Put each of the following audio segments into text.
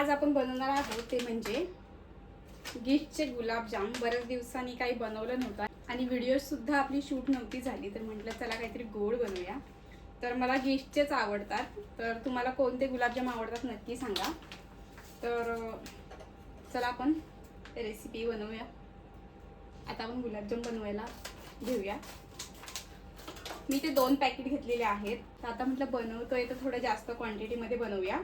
आज आपण बनवणार आहोत ते म्हणजे गिफ्टचे गुलाबजाम. बऱ्याच दिवसांनी काही बनवलं नव्हतं आणि व्हिडिओ सुद्धा आपली शूट नव्हती झाली, तर म्हटलं चला काहीतरी गोड बनवूया. तर मला गिफ्टचेच आवडतात, तर तुम्हाला कोणते गुलाबजाम आवडतात नक्की सांगा. तर चला आपण रेसिपी बनवूया. आता आपण गुलाबजाम बनवायला घेऊया. मी ते 2 पॅकेट घेतलेले आहेत. तर आता म्हटलं बनवतोय तर थोडं जास्त क्वांटिटीमध्ये बनवूया.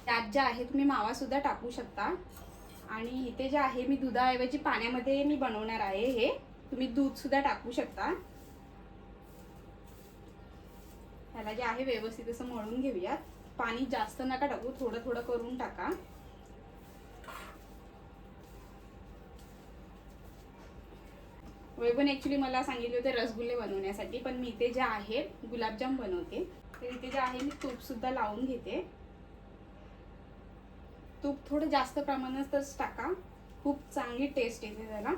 त्यात जे आहे तुम्ही मावा सुद्धा टाकू शकता. आणि इथे जे आहे मी दुधाऐवजी पाण्यामध्ये मी बनवणार आहे. हे तुम्ही दूध सुद्धा टाकू शकता. ह्याला जे आहे व्यवस्थित असं मळून घेऊयात. पाणी जास्त नका टाकू, थोडं थोडं करून टाका. वैभवने ऍक्च्युली मला सांगितले होते रसगुल्ले बनवण्यासाठी, पण मी इथे जे आहे गुलाबजाम बनवते. तर इथे जे आहे मी तूप सुद्धा लावून घेते. तूप थोडं जास्त प्रमाणातच टाका, खूप चांगली टेस्ट येते त्याला.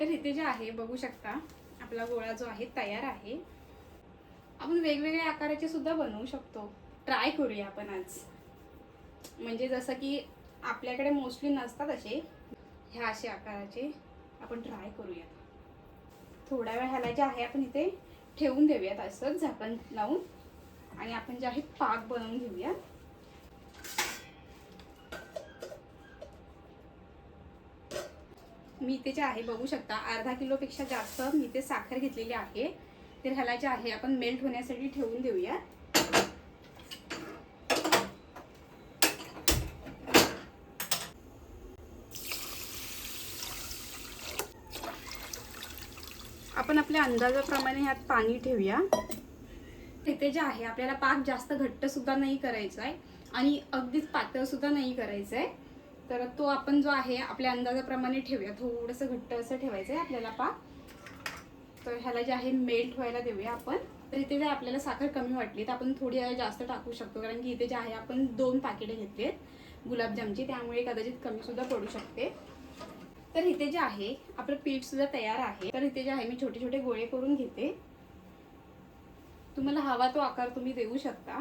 तर इथे जे आहे बघू शकता आपला गोळा जो आहे तयार आहे. आपण वेगवेगळ्या आकाराचे सुद्धा बनवू शकतो. ट्राय करूया आपण आज. म्हणजे जसं की आपल्याकडे मोस्टली नसतात असे, ह्या असे आकाराचे आपण ट्राय करूया. थोड्या वेळ ह्याला जे आहे आपण इथे ठेवून देऊयात असंच झाकण लावून. आणि आपण जे आहे पाक बनवून घेऊया. मी इथे जे आहे बघू शकता अर्धा किलोपेक्षा जास्त मी इथे साखर घेतलेली आहे. तर ह्याला जे आहे आपण मेल्ट होण्यासाठी ठेवून देऊया. आपण आपल्या अंदाजाप्रमाणे ह्यात पाणी ठेवूया. इथे जे आहे आपल्याला पाक जास्त घट्ट सुद्धा नाही करायचा आहे आणि अगदीच पातळ सुद्धा नाही करायचं आहे. तर तो आपण जो आहे आपल्या अंदाजाप्रमाणे ठेवूया. थोडंसं घट्ट असं ठेवायचं आहे आपल्याला पाक. तर ह्याला जे आहे मेल्ट व्हायला देऊया आपण. तर इथे जर आपल्याला साखर कमी वाटली तर आपण थोडी जास्त टाकू शकतो, कारण की इथे जे आहे आपण 2 पॅकेट घेतलेत गुलाबजामची, त्यामुळे कदाचित कमी सुद्धा पडू शकते. तर इथे जे आहे आपलं पीठ सुद्धा तयार आहे. तर इथे जे आहे मी छोटे छोटे गोळे करून घेते. तुम्हाला हवा तो आकार तुम्ही देऊ शकता.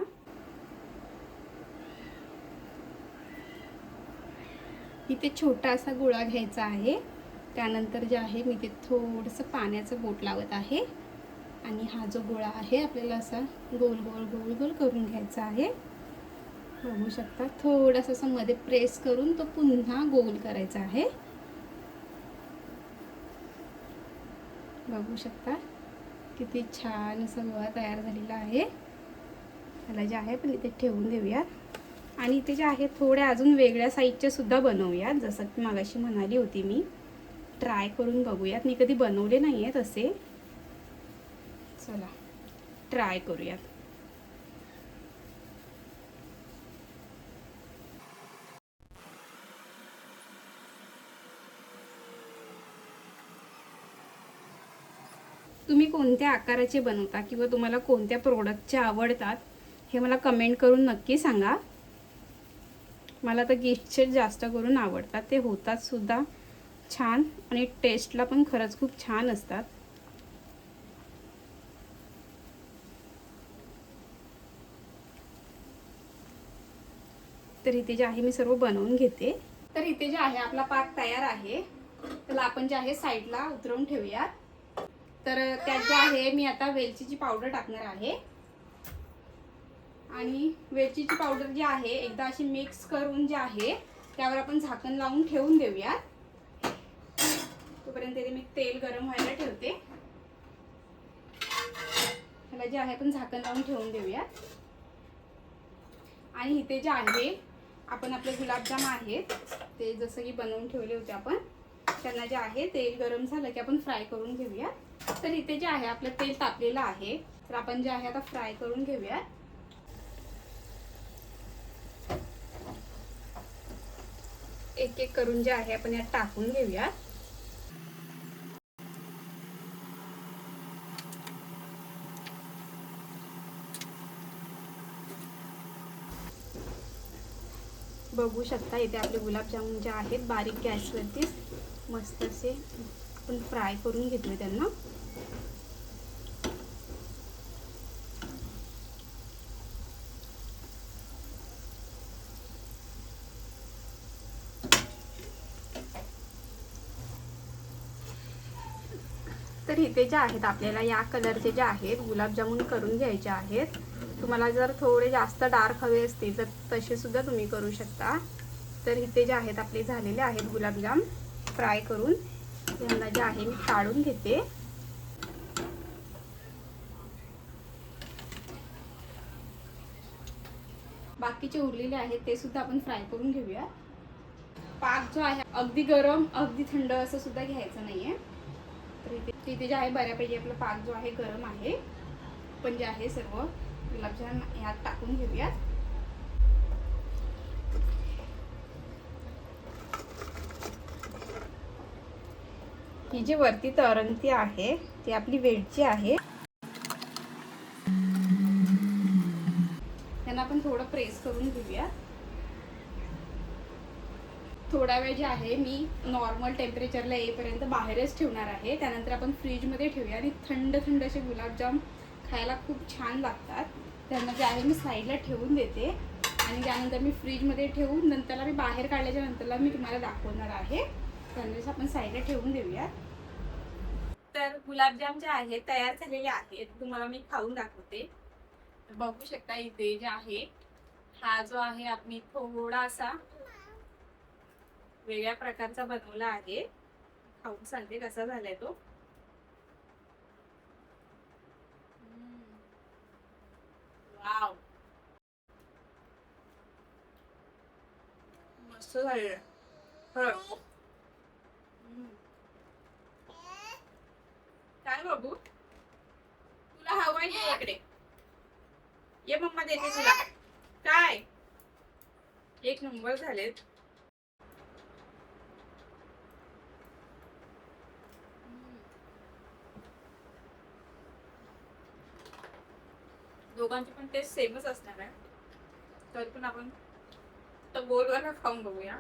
इथे छोटा असा गोळा घ्यायचा आहे. त्यानंतर जे आहे मी ते थोडंसं पाण्याचं बोट लावत आहे आणि हा जो गोळा आहे आपल्याला असा गोल गोल गोल गोल करून घ्यायचा आहे. बघू शकता थोडंसं असं मध्ये प्रेस करून तो पुन्हा गोल करायचा आहे. बघू शकता किती छान असा गोळा तयार झालेला आहे. त्याला जे आहे पण इथे ठेवून देऊयात. आणि इथे जे आहे थोड्या अजून वेगळ्या साईजच्या सुद्धा बनवूयात. जसं की मगाशी म्हणाली होती मी, ट्राय करून बघूयात. मी कधी बनवले नाही आहेत असे. चला ट्राय करूयात. तुम्ही कोणत्या आकाराचे बनवता किंवा तुम्हाला कोणत्या प्रोडक्टचे आवडतात हे मला कमेंट करून नक्की सांगा. मला तर गिफ्टचे जास्त करून आवडतात. ते होतात सुद्धा छान आणि टेस्टला पण खरंच खूप छान असतात. तर इथे जे आहे मी सर्व बनवून घेते. तर इथे जे आहे आपला पाक तयार आहे. त्याला आपण जे आहे साईडला उतरवून ठेवूया. तर त्यात जे आहे मी आता वेलचीची पावडर टाकणार आहे. आणि वेलचीची पावडर जी आहे एकदा अशी मिक्स करून जे आहे त्यावर आपण झाकण लावून ठेवून देऊया. तोपर्यंत मी तेल गरम व्हायला ठेवते. ह्याला जे आहे आपण झाकण लावून ठेवून देऊया. आणि इथे जे आहे आपण आपले गुलाबजाम आहेत ते जसं की बनवून ठेवले होते आपण, त्यांना जे आहे तेल गरम झालं की आपण फ्राय करून घेऊया. तर इथे जे आहे आपलं तेल तापलेलं आहे, तर आपण जे आहे आता फ्राय करून घेऊया. एक एक करून जे आहे आपण यात टाकून घेऊया. बघू शकता इथे आपले गुलाबजामुन जे आहेत बारीक गॅसवरतीच मस्त असे आपण फ्राय करून घेतले त्यांना. तर इथे जे आहेत आपल्याला या कलरचे जे आहेत गुलाबजामुन करून घ्यायचे आहेत. तुम्हाला जर थोडे जास्त डार्क हवे असतील तर तसे सुद्धा तुम्ही करू शकता. तर इथे जे आहेत आपले झालेले आहेत गुलाबजाम फ्राय करून. यांना जे आहे मी काढून घेते. बाकीचे उरलेले आहेत ते सुद्धा आपण फ्राय करून घेऊया. पाक जो आहे अगदी गरम अगदी थंड असं सुद्धा घ्यायचं नाहीये. तर इथे जे आहे बऱ्यापैकी आपला पाक जो आहे गरम आहे. पण जे आहे सर्व गुलाबजाम ह्यात टाकून घेऊयात. ही जी वरती तरंगती आहे ती आपली वेलची आहे. त्यांना आपण थोडं प्रेस करून घेऊया. थोडा वेळ जे आहे मी नॉर्मल टेम्परेचरला येईपर्यंत बाहेरच ठेवणार आहे. त्यानंतर आपण फ्रीजमध्ये ठेवूया आणि थंड थंड असे गुलाबजाम खायला खूप छान लागतात. त्यांना जे आहे मी साईडला ठेवून देते आणि त्यानंतर मी फ्रीजमध्ये ठेवून नंतरला मी बाहेर काढल्याच्या नंतरला मी तुम्हाला दाखवणार आहे. त्यानंतर आपण साईडला ठेवून देऊया. तर गुलाबजाम जे आहे तयार झालेले आहेत. तुम्हाला मी खाऊन दाखवते. बघू शकता इथे जे आहे हा जो आहे आम्ही थोडासा वेगळ्या प्रकारचा बनवला आहे. खाऊन सांगते कसा झालाय तो. वाव मस्त झालेला काय बाबू तुला हवाय नाही इकडे ये मम्मा देते तुला. काय एक नंबर झालेत. दोघांची पण टेस्ट सेमच असणार आहे. तर पण आपण तर गोलवाला खाऊन बघूया.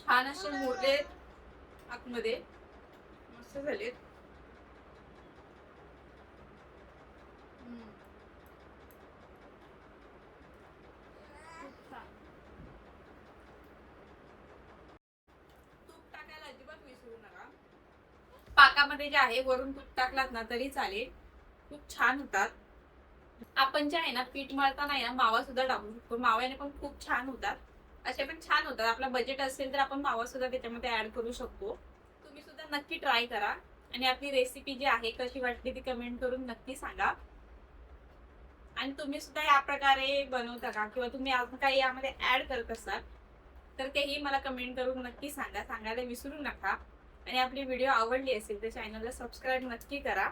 छान असे मोठे आतमध्ये मस्त झालेत. तूप टाकायला अजिबात विसरू नका. पाकामध्ये जे आहे वरून तूप टाकलात ना तरी चालेल. खूप छान होतात. आपण जे आहे ना पीठ मळताना ना मावा सुद्धा टाकू शकतो. माव्याने पण खूप छान होतात. असे पण छान होतात. आपला बजेट असेल तर आपण मावा सुद्धा त्याच्यामध्ये ऍड करू शकतो. तुम्ही सुद्धा नक्की ट्राय करा आणि आपली रेसिपी जी आहे कशी वाटली ती कमेंट करून नक्की सांगा. आणि तुम्ही सुद्धा या प्रकारे बनवता का किंवा तुम्ही अजून काही यामध्ये ऍड करत असाल तर तेही मला कमेंट करून नक्की सांगा. सांगायला विसरू नका. आणि आपली व्हिडिओ आवडली असेल तर चॅनलला सबस्क्राईब नक्की करा.